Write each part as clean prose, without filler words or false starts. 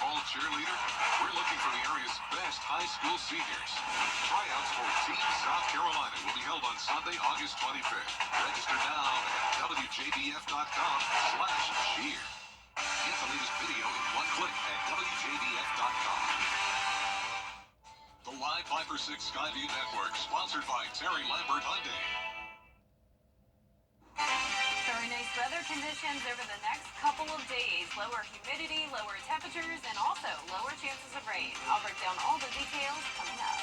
Ball cheerleader? We're looking for the area's best high school seniors. Tryouts for Team South Carolina will be held on Sunday, August 25th. Register now at WJBF.com/cheer. Get the latest video in one click at WJBF.com. The Live 5 for 6 Skyview Network, sponsored by Terry Lambert Hyundai. Very nice weather conditions over the next couple of days. Lower humidity, lower temperatures, and also lower chances of rain. I'll break down all the details coming up.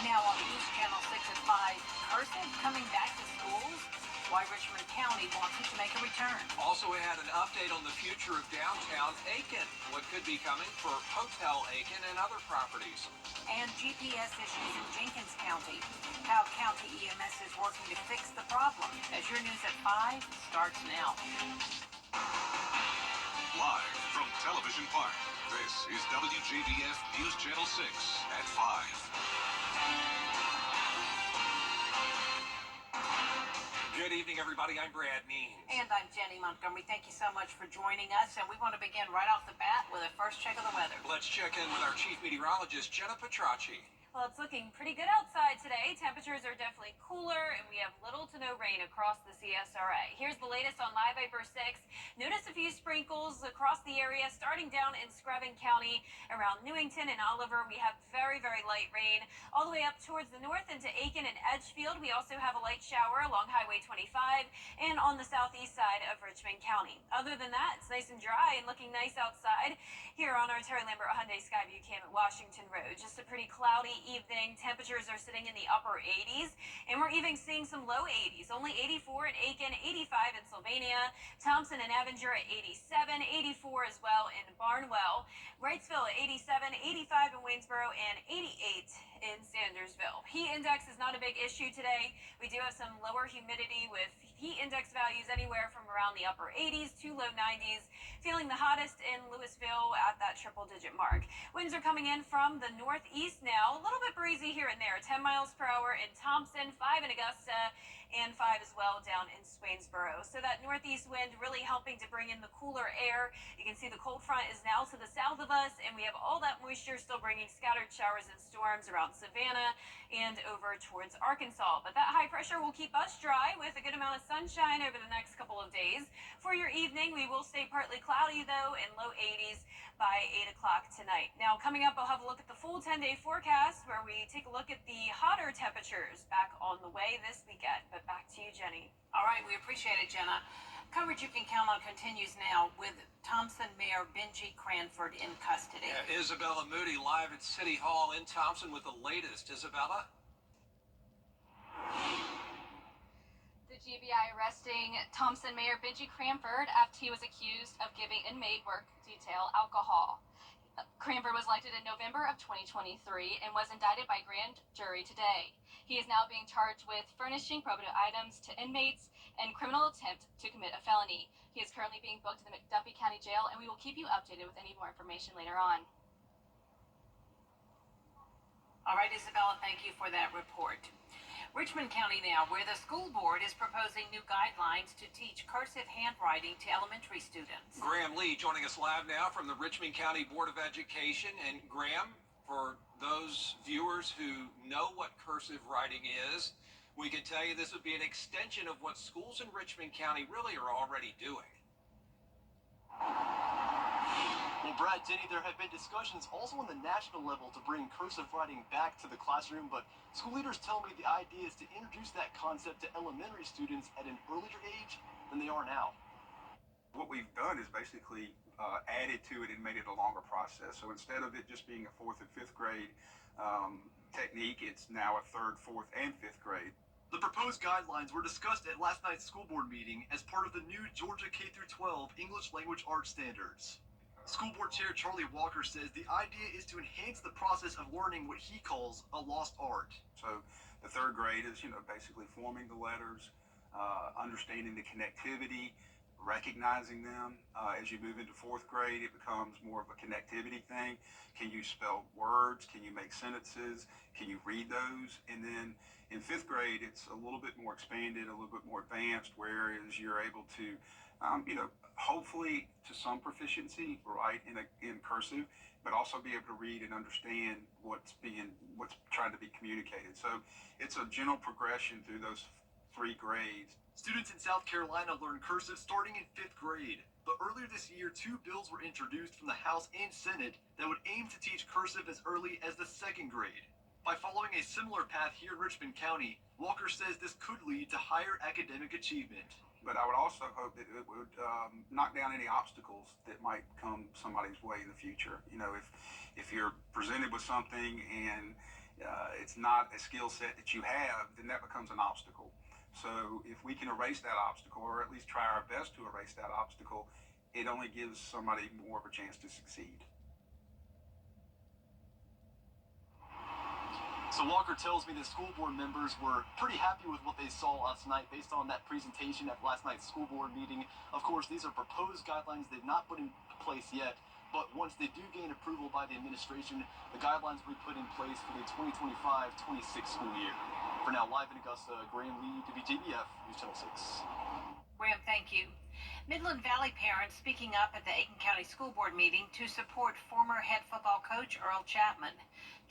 Now on News Channel 6 at 5, cursive coming back to schools? Why Richmond County wants it to make a return. Also, we had an update on the future of downtown Aiken, what could be coming for Hotel Aiken and other properties. And GPS issues in Jenkins County. How County EMS is working to fix the problem. As your news at 5 starts now. Live from Television Park, this is WJBF News Channel 6 at 5. Good evening, everybody. I'm Brad Means. And I'm Jenny Montgomery. Thank you so much for joining us. And we want to begin right off the bat with a first check of the weather. Let's check in with our chief meteorologist, Jenna Petracci. Well, it's looking pretty good outside today. Temperatures are definitely cooler, and we have little to no rain across the CSRA. Here's the latest on Live 5 for 6. Notice a few sprinkles across the area, starting down in Screven County, around Newington and Oliver. We have very, very light rain. All the way up towards the north into Aiken and Edgefield, we also have a light shower along Highway 25 and on the southeast side of Richmond County. Other than that, it's nice and dry and looking nice outside here on our Terry Lambert Hyundai Skyview Cam at Washington Road. Just a pretty cloudy evening. Temperatures are sitting in the upper 80s, and we're even seeing some low 80s. Only 84 in Aiken, 85 in Sylvania, Thompson and Avenger at 87, 84 as well in Barnwell, Wrightsville at 87, 85 in Waynesboro, and 88 in Sandersville. Heat index is not a big issue today. We do have some lower humidity with heat index values anywhere from around the upper 80s to low 90s. Feeling the hottest in Louisville at that triple-digit mark. Winds are coming in from the northeast now. A little bit breezy here and there. 10 miles per hour in Thompson, 5 in Augusta, and 5 as well down in Swainsboro. So that northeast wind really helping to bring in the cooler air. You can see the cold front is now to the south of us, and we have all that moisture still bringing scattered showers and storms around Savannah and over towards Arkansas. But that high pressure will keep us dry with a good amount of sunshine over the next couple of days. For your evening, we will stay partly cloudy, though, in low 80s by 8 o'clock tonight. Now, coming up, I'll have a look at the full 10-day forecast where we take a look at the hotter temperatures back on the way this weekend. But back to you, Jenny. All right, we appreciate it, Jenna. Coverage you can count on continues now with Thompson Mayor Benji Cranford in custody. Isabella Moody live at City Hall in Thompson with the latest. Isabella? The GBI arresting Thompson Mayor Benji Cranford after he was accused of giving inmate work detail alcohol. Cranford was elected in November of 2023 and was indicted by grand jury today. He is now being charged with furnishing probative items to inmates and criminal attempt to commit a felony. He is currently being booked to the McDuffie County Jail, and we will keep you updated with any more information later on. All right, Isabella, thank you for that report. Richmond County now, where the school board is proposing new guidelines to teach cursive handwriting to elementary students. Graham Lee joining us live now from the Richmond County Board of Education. And Graham, for those viewers who know what cursive writing is, we can tell you this would be an extension of what schools in Richmond County really are already doing. Well, Brad, Denny, there have been discussions also on the national level to bring cursive writing back to the classroom, but school leaders tell me the idea is to introduce that concept to elementary students at an earlier age than they are now. What we've done is basically added to it and made it a longer process. So instead of it just being a 4th and 5th grade technique, it's now a 3rd, 4th, and 5th grade. The proposed guidelines were discussed at last night's school board meeting as part of the new Georgia K-12 English Language Arts Standards. School Board Chair Charlie Walker says the idea is to enhance the process of learning what he calls a lost art. So the 3rd grade is, basically forming the letters, understanding the connectivity, recognizing them. As you move into fourth grade, it becomes more of a connectivity thing. Can you spell words? Can you make sentences? Can you read those? And then in fifth grade, it's a little bit more expanded, a little bit more advanced, whereas you're able to, hopefully to some proficiency, right, in cursive, but also be able to read and understand what's trying to be communicated. So it's a general progression through those 3 grades. Students in South Carolina learn cursive starting in 5th grade. But earlier this year, 2 bills were introduced from the House and Senate that would aim to teach cursive as early as the 2nd grade. By following a similar path here in Richmond County, Walker says this could lead to higher academic achievement. But I would also hope that it would knock down any obstacles that might come somebody's way in the future. You know, if you're presented with something and it's not a skill set that you have, then that becomes an obstacle. So if we can erase that obstacle, or at least try our best to erase that obstacle, it only gives somebody more of a chance to succeed. So Walker tells me that school board members were pretty happy with what they saw last night based on that presentation at last night's school board meeting. Of course, these are proposed guidelines they've not put in place yet, but once they do gain approval by the administration, the guidelines will be put in place for the 2025-26 school year. For now, live in Augusta, Graham Lee, WJBF, News Channel 6. Graham, thank you. Midland Valley parents speaking up at the Aiken County School Board meeting to support former head football coach Earl Chapman.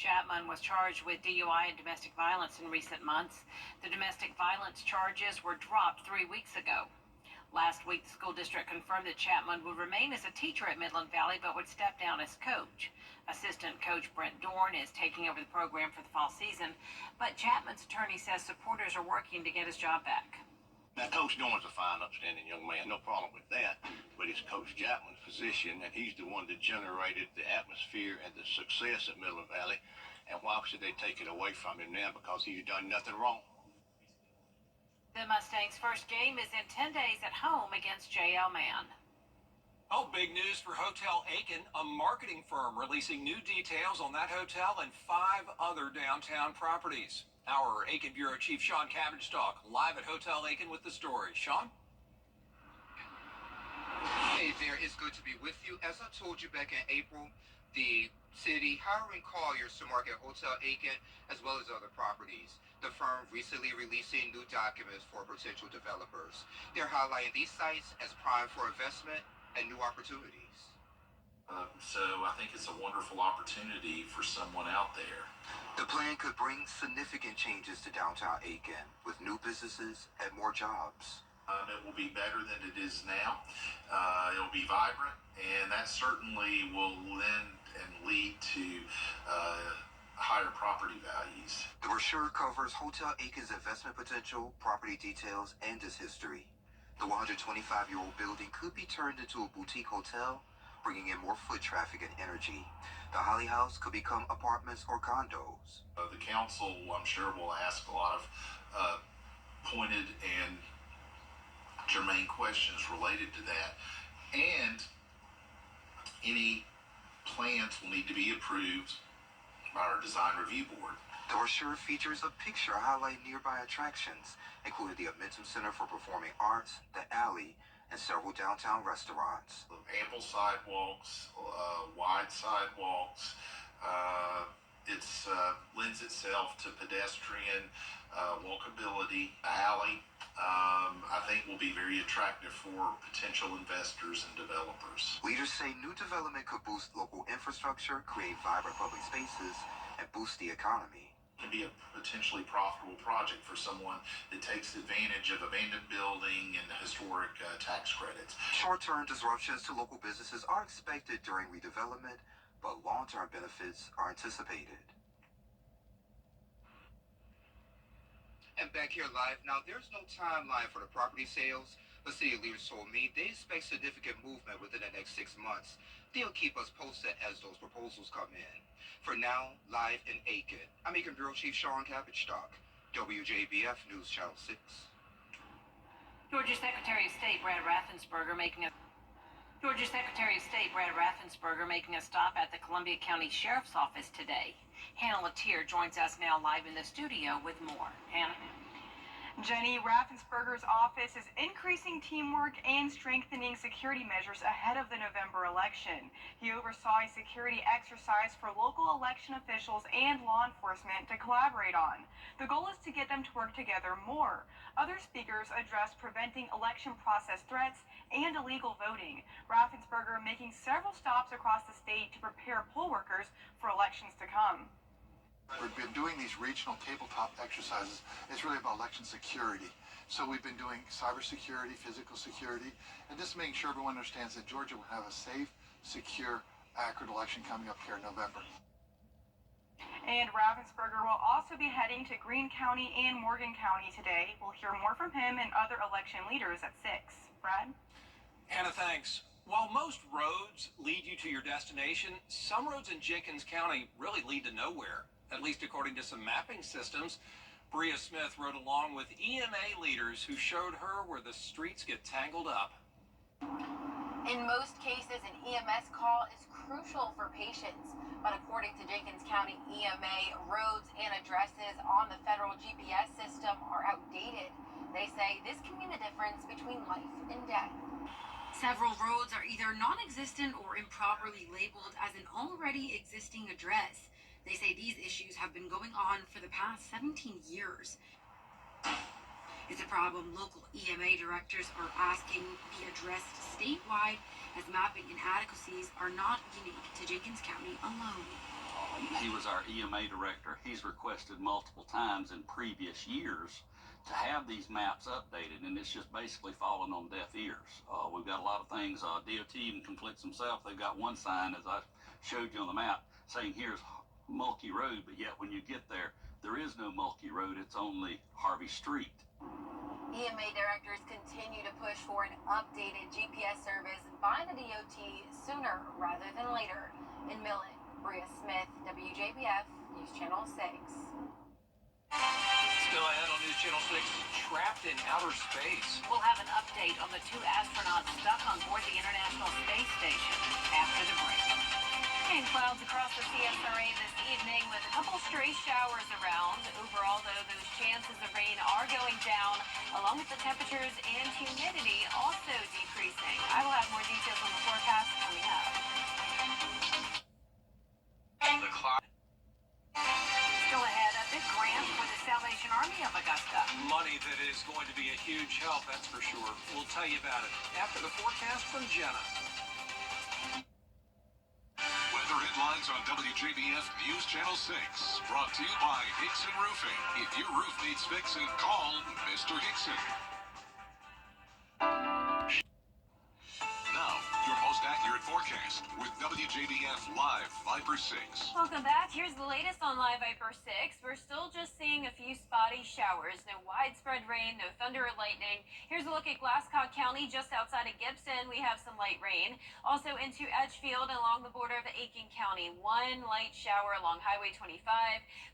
Chapman was charged with DUI and domestic violence in recent months. The domestic violence charges were dropped 3 weeks ago. Last week, the school district confirmed that Chapman would remain as a teacher at Midland Valley but would step down as coach. Assistant coach Brent Dorn is taking over the program for the fall season, but Chapman's attorney says supporters are working to get his job back. Now, Coach Dorn's a fine, upstanding young man, no problem with that. But it's Coach Chapman's position, and he's the one that generated the atmosphere and the success at Midland Valley. And why should they take it away from him now? Because he's done nothing wrong. The Mustangs' first game is in 10 days at home against J.L. Mann. Oh, big news for Hotel Aiken, a marketing firm releasing new details on that hotel and 5 other downtown properties. Our Aiken Bureau Chief Sean Cabbage-Stalk live at Hotel Aiken with the story. Sean? Hey there, it's good to be with you. As I told you back in April, the city hiring Colliers to market Hotel Aiken as well as other properties. The firm recently releasing new documents for potential developers. They're highlighting these sites as prime for investment and new opportunities. So I think it's a wonderful opportunity for someone out there. The plan could bring significant changes to downtown Aiken with new businesses and more jobs. It will be better than it is now. It'll be vibrant, and that certainly will lend and lead to higher property values. The brochure covers Hotel Aiken's investment potential, property details, and its history. The 125-year-old building could be turned into a boutique hotel, bringing in more foot traffic and energy. The Holly House could become apartments or condos. The council, I'm sure, will ask a lot of pointed and germane questions related to that. And any plans will need to be approved by our design review board. The brochure features a picture highlighting nearby attractions, including the Amentum Center for Performing Arts, the Alley, and several downtown restaurants. Ample sidewalks, wide sidewalks. It lends itself to pedestrian walkability. Alley, I think, will be very attractive for potential investors and developers. Leaders say new development could boost local infrastructure, create vibrant public spaces, and boost the economy. Can be a potentially profitable project for someone that takes advantage of abandoned building and historic tax credits. Short-term disruptions to local businesses are expected during redevelopment, but long-term benefits are anticipated. And back here live, now there's no timeline for the property sales, but city leaders told me they expect significant movement within the next 6 months. They'll keep us posted as those proposals come in. For now, live in Aiken, I'm Aiken Bureau Chief Sean Cabbage-Stalk, WJBF News Channel 6. Georgia Secretary of State Brad Raffensperger making a stop at the Columbia County Sheriff's Office today. Hannah Latier joins us now live in the studio with more. Hannah? Jenny Raffensperger's office is increasing teamwork and strengthening security measures ahead of the November election. He oversaw a security exercise for local election officials and law enforcement to collaborate on. The goal is to get them to work together more. Other speakers addressed preventing election process threats and illegal voting. Raffensperger making several stops across the state to prepare poll workers for elections to come. We've been doing these regional tabletop exercises. It's really about election security. So we've been doing cybersecurity, physical security, and just making sure everyone understands that Georgia will have a safe, secure, accurate election coming up here in November. And Raffensperger will also be heading to Greene County and Morgan County today. We'll hear more from him and other election leaders at 6. Brad? Hannah, thanks. While most roads lead you to your destination, some roads in Jenkins County really lead to nowhere, at least according to some mapping systems. Bria Smith rode along with EMA leaders who showed her where the streets get tangled up. In most cases, an EMS call is crucial for patients, but according to Jenkins County EMA, roads and addresses on the federal GPS system are outdated. They say this can mean the difference between life and death. Several roads are either non-existent or improperly labeled as an already existing address. They say these issues have been going on for the past 17 years. It's a problem local EMA directors are asking be addressed statewide, as mapping inadequacies are not unique to Jenkins County alone. He was our EMA director. He's requested multiple times in previous years to have these maps updated, and it's just basically falling on deaf ears. We've got a lot of things. DOT even conflicts himself. They've got one sign, as I showed you on the map, saying here's Mulkey Road, but yet when you get there, there is no Mulkey Road. It's only Harvey Street. EMA directors continue to push for an updated GPS service by the DOT sooner rather than later. In Millen, Bria Smith, WJBF, News Channel 6. Still ahead on News Channel 6, trapped in outer space. We'll have an update on the 2 astronauts stuck on board the International Space Station after the break. And clouds across the CSRA this evening with a couple stray showers around. Overall, though, those chances of rain are going down, along with the temperatures and humidity also decreasing. I will have more details on the forecast coming up. The cloud. Still ahead, a big grant for the Salvation Army of Augusta. Money that is going to be a huge help, that's for sure. We'll tell you about it after the forecast from Jenna. Weather headlines on WJBF News Channel 6. Brought to you by Hickson Roofing. If your roof needs fixing, call Mr. Hickson. Now, your most accurate forecast with WJBF Live Viper 6. Welcome back. Here's the latest on Live Viper 6. We're still just seeing a few spotty showers. No widespread rain, no thunder or lightning. Here's a look at Glasscock County, just outside of Gibson. We have some light rain. Also into Edgefield along the border of Aiken County. One light shower along Highway 25.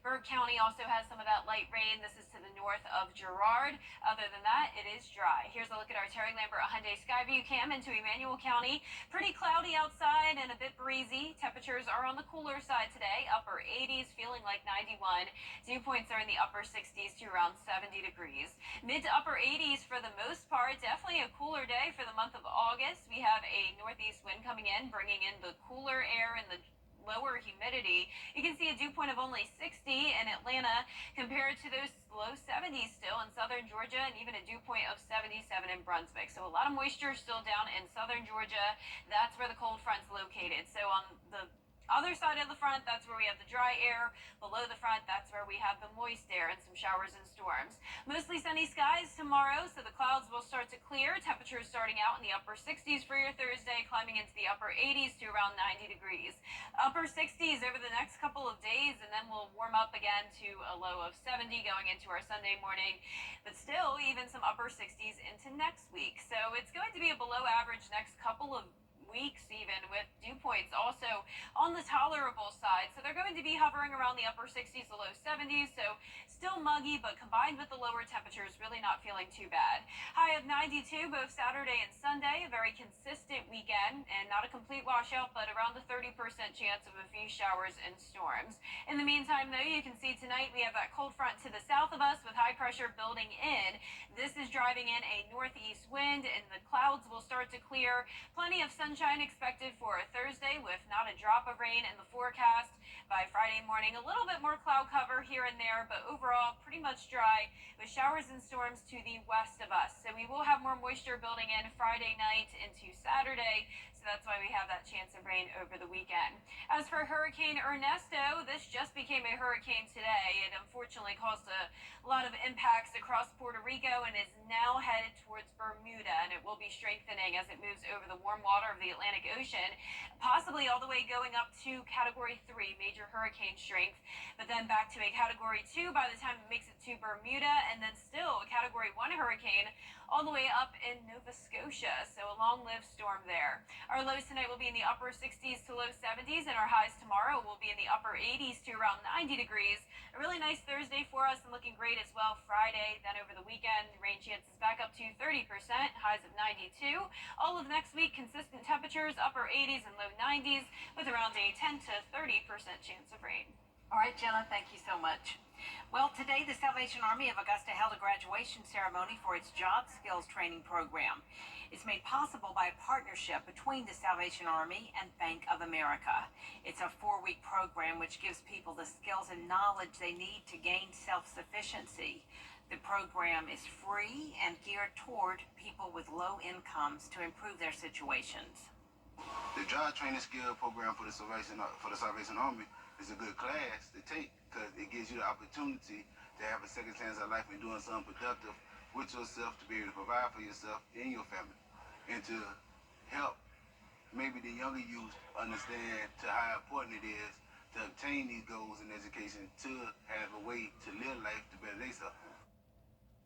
Burke County also has some of that light rain. This is to the north of Girard. Other than that, it is dry. Here's a look at our Terry Lambert Hyundai Skyview cam into Emmanuel County. Pretty cloudy outside and a bit breezy. Temperatures are on the cooler side today. Upper 80s, feeling like 91. Dew points are in the upper 60s to around 70 degrees. Mid to upper 80s for the most part. Definitely a cooler day for the month of August. We have a northeast wind coming in, bringing in the cooler air and the lower humidity. You can see a dew point of only 60 in Atlanta compared to those low 70s still in southern Georgia, and even a dew point of 77 in Brunswick. So a lot of moisture still down in southern Georgia. That's where the cold front's located. So on the other side of the front, that's where we have the dry air. Below the front, that's where we have the moist air and some showers and storms. Mostly sunny skies tomorrow, so the clouds will start to clear. Temperatures starting out in the upper 60s for your Thursday, climbing into the upper 80s to around 90 degrees. Upper 60s over the next couple of days, and then we'll warm up again to a low of 70 going into our Sunday morning. But still, even some upper 60s into next week. So it's going to be a below average next couple of weeks even, with dew points also on the tolerable side. So they're going to be hovering around the upper 60s to low 70s. So still muggy, but combined with the lower temperatures, really not feeling too bad. High of 92 both Saturday and Sunday. A very consistent weekend, and not a complete washout, but around a 30% chance of a few showers and storms. In the meantime, though, you can see tonight we have that cold front to the south of us with high pressure building in. This is driving in a northeast wind, and the clouds will start to clear. Plenty of sunshine expected for a Thursday with not a drop of rain in the forecast. By Friday morning, a little bit more cloud cover here and there, but overall pretty much dry with showers and storms to the west of us. So we will have more moisture building in Friday night into Saturday. So that's why we have that chance of rain over the weekend. As for Hurricane Ernesto, this just became a hurricane today. It unfortunately caused a lot of impacts across Puerto Rico and is now headed towards Bermuda, and it will be strengthening as it moves over the warm water of the Atlantic Ocean, possibly all the way going up to Category 3, major hurricane strength, but then back to a Category 2 by the time it makes it to Bermuda, and then still a Category 1 hurricane all the way up in Nova Scotia. So a long-lived storm there. Our lows tonight will be in the upper 60s to low 70s, and our highs tomorrow will be in the upper 80s to around 90 degrees. A really nice Thursday for us and looking great as well Friday. Then over the weekend, rain chances back up to 30%, highs of 92. All of next week, consistent temperatures, upper 80s and low 90s, with around a 10 to 30% chance of rain. All right, Jenna, thank you so much. Well, today the Salvation Army of Augusta held a graduation ceremony for its job skills training program. It's made possible by a partnership between the Salvation Army and Bank of America. It's a 4-week program which gives people the skills and knowledge they need to gain self-sufficiency. The program is free and geared toward people with low incomes to improve their situations. The job training skill program for the Salvation Army is a good class to take because it gives you the opportunity to have a second chance at life and doing something productive with yourself to be able to provide for yourself and your family, and to help maybe the younger youth understand to how important it is to obtain these goals in education, to have a way to live life to better themselves.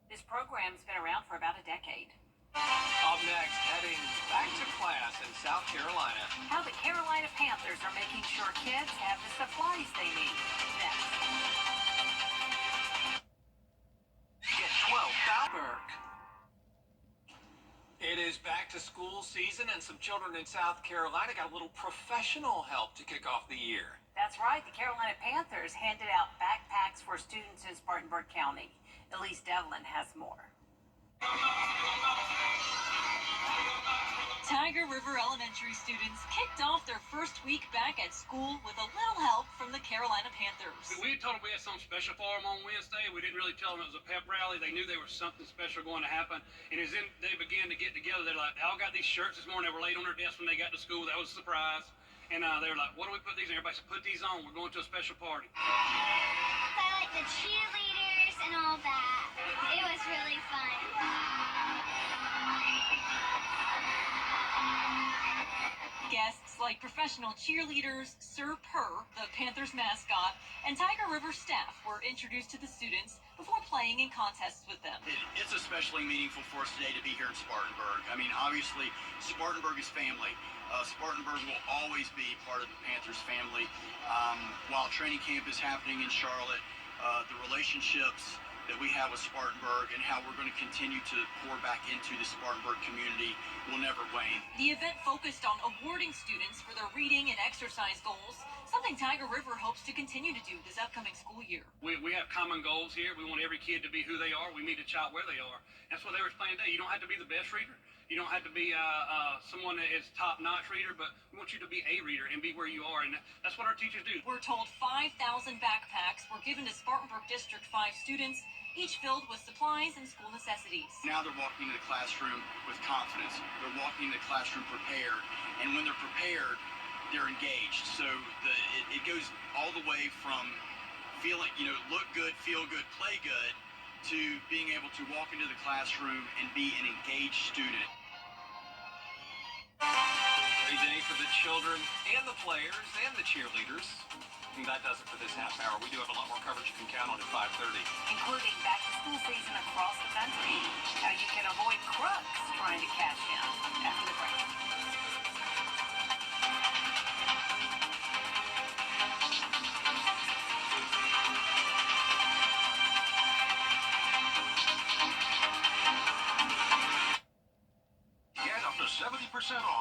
This program's been around for about a decade. Up next, heading back to class in South Carolina. How the Carolina Panthers are making sure kids have the supplies they need. Next. Get 12,000. It is back to school season, and some children in South Carolina got a little professional help to kick off the year. That's right. The Carolina Panthers handed out backpacks for students in Spartanburg County. Elise Devlin has more. Tiger River Elementary students kicked off their first week back at school with a little help from the Carolina Panthers. We told them we had something special for them on Wednesday. We didn't really tell them it was a pep rally. They knew there was something special going to happen. And as they began to get together, they're like, they all got these shirts this morning. They were laid on their desk when they got to school. That was a surprise. And they were like, what do we put these in? Everybody said, put these on. We're going to a special party. I like the cheerleaders and all that. It was really fun. Guests like professional cheerleaders, Sir Purr, the Panthers mascot, and Tiger River staff were introduced to the students before playing in contests with them. It's especially meaningful for us today to be here in Spartanburg. I mean, obviously, Spartanburg is family. Spartanburg will always be part of the Panthers family. While training camp is happening in Charlotte, the relationships that we have with Spartanburg and how we're going to continue to pour back into the Spartanburg community will never wane. The event focused on awarding students for their reading and exercise goals, something Tiger River hopes to continue to do this upcoming school year. We have common goals here. We want every kid to be who they are. We meet a child where they are. That's what they were explaining today. You don't have to be the best reader. You don't have to be someone that is top-notch reader, but we want you to be a reader and be where you are, and that's what our teachers do. We're told 5,000 backpacks were given to Spartanburg District 5 students, each filled with supplies and school necessities. Now they're walking into the classroom with confidence. They're walking into the classroom prepared, and when they're prepared, they're engaged. So it goes all the way from feeling, look good, feel good, play good, to being able to walk into the classroom and be an engaged student. Great day for the children and the players and the cheerleaders. And that does it for this half hour. We do have a lot more coverage you can count on at 5:30. Including back-to-school season across the country. How you can avoid crooks trying to cash in after the break. off